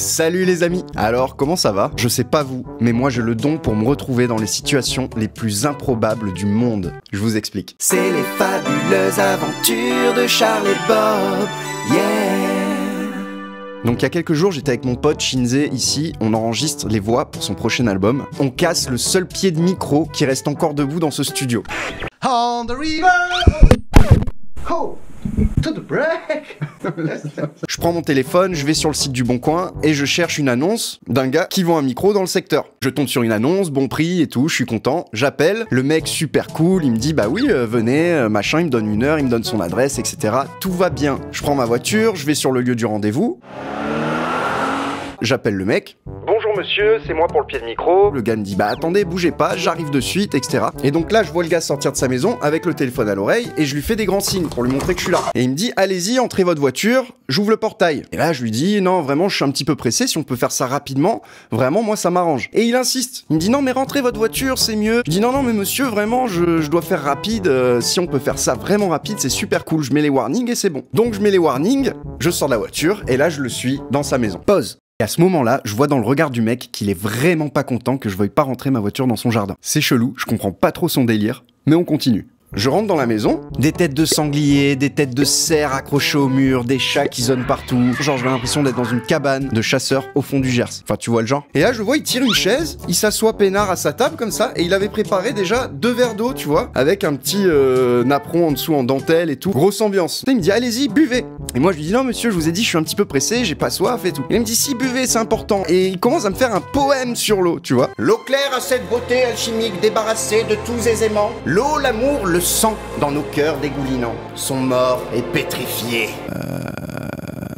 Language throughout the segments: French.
Salut les amis. Alors comment ça va? Je sais pas vous, mais moi j'ai le don pour me retrouver dans les situations les plus improbables du monde. Je vous explique. C'est les fabuleuses aventures de Charles et Bob, yeah. Donc il y a quelques jours, j'étais avec mon pote Shinze ici, on enregistre les voix pour son prochain album. On casse le seul pied de micro qui reste encore debout dans ce studio. On the river, oh, to the break. Je prends mon téléphone, je vais sur le site du Bon Coin et je cherche une annonce d'un gars qui vend un micro dans le secteur. Je tombe sur une annonce, bon prix et tout, je suis content, j'appelle, le mec super cool, il me dit bah oui, venez, machin, il me donne une heure, il me donne son adresse, etc. Tout va bien. Je prends ma voiture, je vais sur le lieu du rendez-vous. J'appelle le mec. Bonjour monsieur, c'est moi pour le pied de micro. Le gars me dit bah attendez, bougez pas, j'arrive de suite, etc. Et donc là je vois le gars sortir de sa maison avec le téléphone à l'oreille et je lui fais des grands signes pour lui montrer que je suis là. Et il me dit allez-y, entrez votre voiture, j'ouvre le portail. Et là je lui dis non vraiment je suis un petit peu pressé, si on peut faire ça rapidement, vraiment moi ça m'arrange. Et il insiste, il me dit non mais rentrez votre voiture, c'est mieux. Je dis non mais monsieur vraiment je dois faire rapide, si on peut faire ça vraiment rapide c'est super cool, je mets les warnings et c'est bon. Donc je mets les warnings, je sors de la voiture et là je le suis dans sa maison. Pause. Et à ce moment-là, je vois dans le regard du mec qu'il est vraiment pas content que je veuille pas rentrer ma voiture dans son jardin. C'est chelou, je comprends pas trop son délire, mais on continue. Je rentre dans la maison, des têtes de sangliers, des têtes de cerfs accrochées au mur, des chats qui zonnent partout. Genre j'ai l'impression d'être dans une cabane de chasseurs au fond du Gers. Enfin tu vois le genre. Et là je vois il tire une chaise, il s'assoit peinard à sa table comme ça, et il avait préparé déjà 2 verres d'eau, tu vois, avec un petit napperon en dessous en dentelle et tout. Grosse ambiance. Il me dit allez-y, buvez. Et moi je lui dis non monsieur, je vous ai dit je suis un petit peu pressé, j'ai pas soif et tout. Et il me dit si buvez, c'est important. Et il commence à me faire un poème sur l'eau, tu vois. L'eau claire a cette beauté alchimique débarrassée de tous aiséments. L'eau, l'amour, le sang dans nos cœurs dégoulinants sont morts et pétrifiés.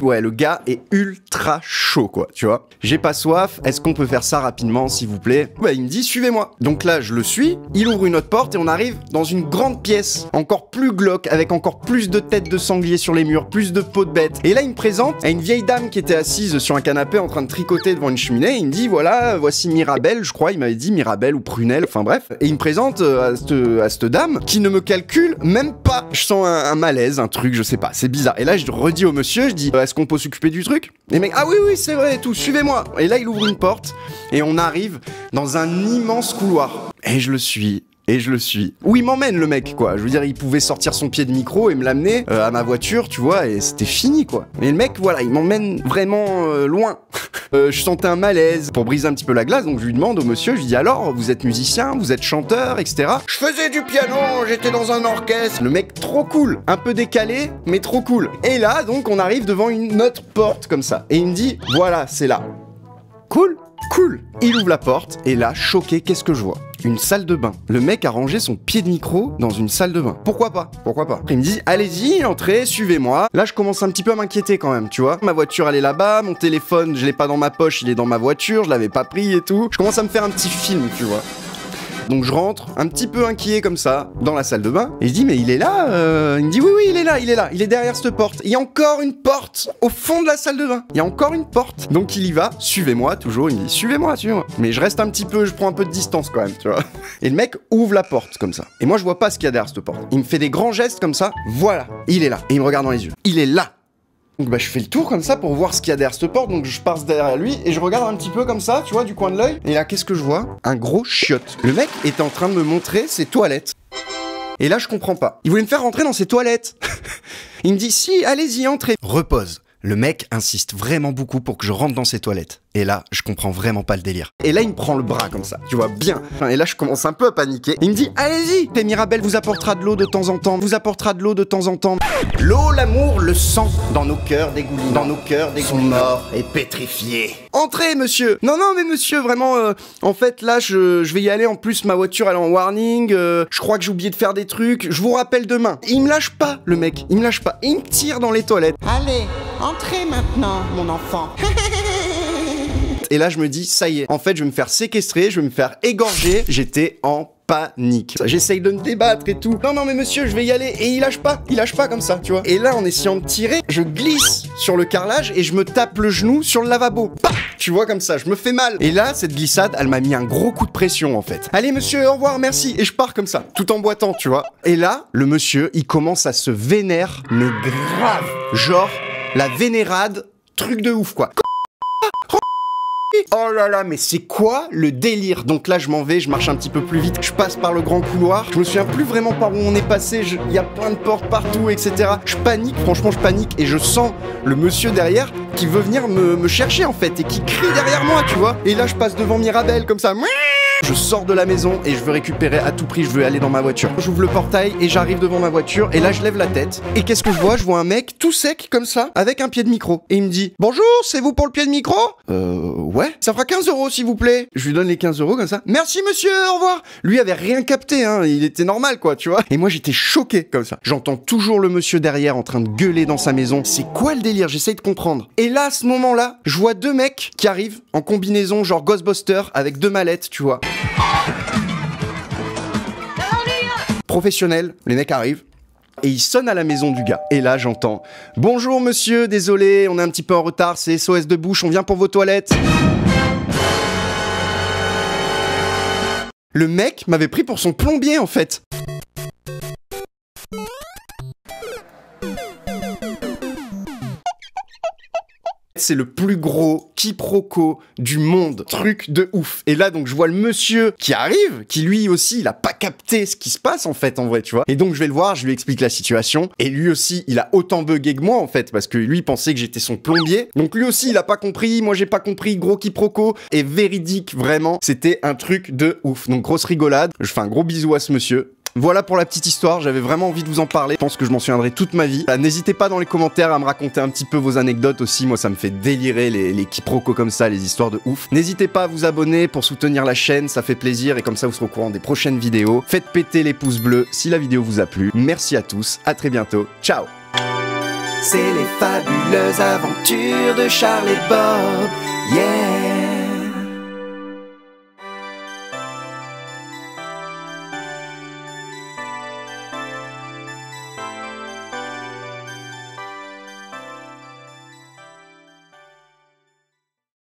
Ouais, le gars est ultra chaud, quoi, tu vois. J'ai pas soif, est-ce qu'on peut faire ça rapidement, s'il vous plaît? Ouais, il me dit, suivez-moi. Donc là, je le suis, il ouvre une autre porte et on arrive dans une grande pièce, encore plus glauque, avec encore plus de têtes de sangliers sur les murs, plus de peaux de bêtes. Et là, il me présente à une vieille dame qui était assise sur un canapé en train de tricoter devant une cheminée. Il me dit, voilà, voici Mirabelle, je crois, il m'avait dit Mirabelle ou Prunelle, enfin bref. Et il me présente à cette dame qui ne me calcule même pas. Je sens un malaise, un truc, je sais pas, c'est bizarre. Et là, je redis au monsieur, je dis, est-ce qu'on peut s'occuper du truc? Et mec, ah oui, c'est vrai et tout, suivez-moi. Et là, il ouvre une porte et on arrive dans un immense couloir. Et je le suis. Et je le suis. Où il m'emmène le mec, quoi. Je veux dire, il pouvait sortir son pied de micro et me l'amener à ma voiture, tu vois, et c'était fini, quoi. Mais le mec, voilà, il m'emmène vraiment loin. Je sentais un malaise. Pour briser un petit peu la glace, donc je lui demande au monsieur, je lui dis alors, vous êtes musicien, vous êtes chanteur, etc. Je faisais du piano, j'étais dans un orchestre. Le mec trop cool, un peu décalé, mais trop cool. Et là, donc, on arrive devant une autre porte comme ça. Et il me dit, voilà, c'est là. Cool. Il ouvre la porte et là, choqué, qu'est-ce que je vois? Une salle de bain. Le mec a rangé son pied de micro dans une salle de bain. Pourquoi pas? Il me dit, allez-y, entrez, suivez-moi. Là, je commence un petit peu à m'inquiéter quand même, tu vois. Ma voiture, elle est là-bas, mon téléphone, je l'ai pas dans ma poche, il est dans ma voiture, je l'avais pas pris et tout. Je commence à me faire un petit film, tu vois. Donc je rentre, un petit peu inquiet comme ça, dans la salle de bain. Et je dis, mais il est là Il me dit, oui, il est là. Il est derrière cette porte. Il y a encore une porte au fond de la salle de bain. Il y a encore une porte. Donc il y va, suivez-moi, toujours. Il me dit, suivez-moi. Mais je reste un petit peu, je prends un peu de distance quand même, tu vois. Et le mec ouvre la porte comme ça. Et moi, je vois pas ce qu'il y a derrière cette porte. Il me fait des grands gestes comme ça. Voilà, il est là. Et il me regarde dans les yeux. Il est là. Donc bah je fais le tour comme ça pour voir ce qu'il y a derrière cette porte, donc je passe derrière lui et je regarde un petit peu comme ça, tu vois, du coin de l'œil. Et là, qu'est-ce que je vois? Un gros chiotte. Le mec était en train de me montrer ses toilettes. Et là, je comprends pas. Il voulait me faire rentrer dans ses toilettes. Il me dit, si, allez-y, entrez. Repose. Le mec insiste vraiment beaucoup pour que je rentre dans ses toilettes. Et là, je comprends vraiment pas le délire. Et là, il me prend le bras comme ça, tu vois, bien. Et là, je commence un peu à paniquer. Il me dit, allez-y, et Mirabelle vous apportera de l'eau de temps en temps. L'eau, l'amour, le sang dans nos cœurs dégoulinants sont morts et pétrifiés. Entrez, monsieur. Non, mais monsieur, vraiment, en fait, là, je vais y aller. En plus, ma voiture, elle est en warning. Je crois que j'ai oublié de faire des trucs. Je vous rappelle demain. Et il me lâche pas, le mec. Il me lâche pas. Et il me tire dans les toilettes. Allez, entrez maintenant, mon enfant. Et là, je me dis, ça y est. En fait, je vais me faire séquestrer, je vais me faire égorger. J'étais en panique. J'essaye de me débattre et tout. Non, mais monsieur, je vais y aller. Et il lâche pas comme ça, tu vois. Et là, en essayant de tirer, je glisse sur le carrelage et je me tape le genou sur le lavabo. Pah, tu vois, comme ça, je me fais mal. Et là, cette glissade, elle m'a mis un gros coup de pression, en fait. Allez, monsieur, au revoir, merci. Et je pars comme ça, tout en boitant, tu vois. Et là, le monsieur, il commence à se vénère, mais grave. Genre, la vénérade, truc de ouf, quoi. Oh là là, mais c'est quoi le délire? Donc là, je m'en vais, je marche un petit peu plus vite, je passe par le grand couloir, je me souviens plus vraiment par où on est passé, il y a plein de portes partout, etc. Je panique, franchement, je panique, et je sens le monsieur derrière qui veut venir me chercher, en fait, et qui crie derrière moi, tu vois. Et là, je passe devant Mirabelle, comme ça. Je sors de la maison et je veux récupérer à tout prix, je veux aller dans ma voiture. J'ouvre le portail et j'arrive devant ma voiture et là je lève la tête. Et qu'est-ce que je vois? Je vois un mec tout sec comme ça, avec un pied de micro. Et il me dit: bonjour, c'est vous pour le pied de micro? Ouais. Ça fera 15 € s'il vous plaît. Je lui donne les 15 € comme ça. Merci monsieur, au revoir. Lui avait rien capté, hein, il était normal quoi, tu vois. Et moi j'étais choqué comme ça. J'entends toujours le monsieur derrière en train de gueuler dans sa maison. C'est quoi le délire? J'essaye de comprendre. Et là, à ce moment-là, je vois deux mecs qui arrivent en combinaison genre Ghostbusters avec deux mallettes, tu vois. Professionnel, les mecs arrivent et ils sonnent à la maison du gars. Et là j'entends: bonjour monsieur, désolé, on est un petit peu en retard, c'est SOS de bouche, on vient pour vos toilettes. Le mec m'avait pris pour son plombier en fait. C'est le plus gros quiproquo du monde. Truc de ouf. Et là, donc, je vois le monsieur qui arrive, qui lui aussi, il a pas capté ce qui se passe, en fait, en vrai, tu vois. Et donc, je vais le voir, je lui explique la situation. Et lui aussi, il a autant bugué que moi, en fait, parce que lui, il pensait que j'étais son plombier. Donc, lui aussi, il a pas compris. Moi, j'ai pas compris. Gros quiproquo. Et véridique, vraiment. C'était un truc de ouf. Donc, grosse rigolade. Je fais un gros bisou à ce monsieur. Voilà pour la petite histoire, j'avais vraiment envie de vous en parler, je pense que je m'en souviendrai toute ma vie. N'hésitez pas dans les commentaires à me raconter un petit peu vos anecdotes aussi, moi ça me fait délirer les quiproquos comme ça, les histoires de ouf. N'hésitez pas à vous abonner pour soutenir la chaîne, ça fait plaisir et comme ça vous serez au courant des prochaines vidéos. Faites péter les pouces bleus si la vidéo vous a plu. Merci à tous, à très bientôt, ciao. C'est les fabuleuses aventures de Charles et Bob, yeah.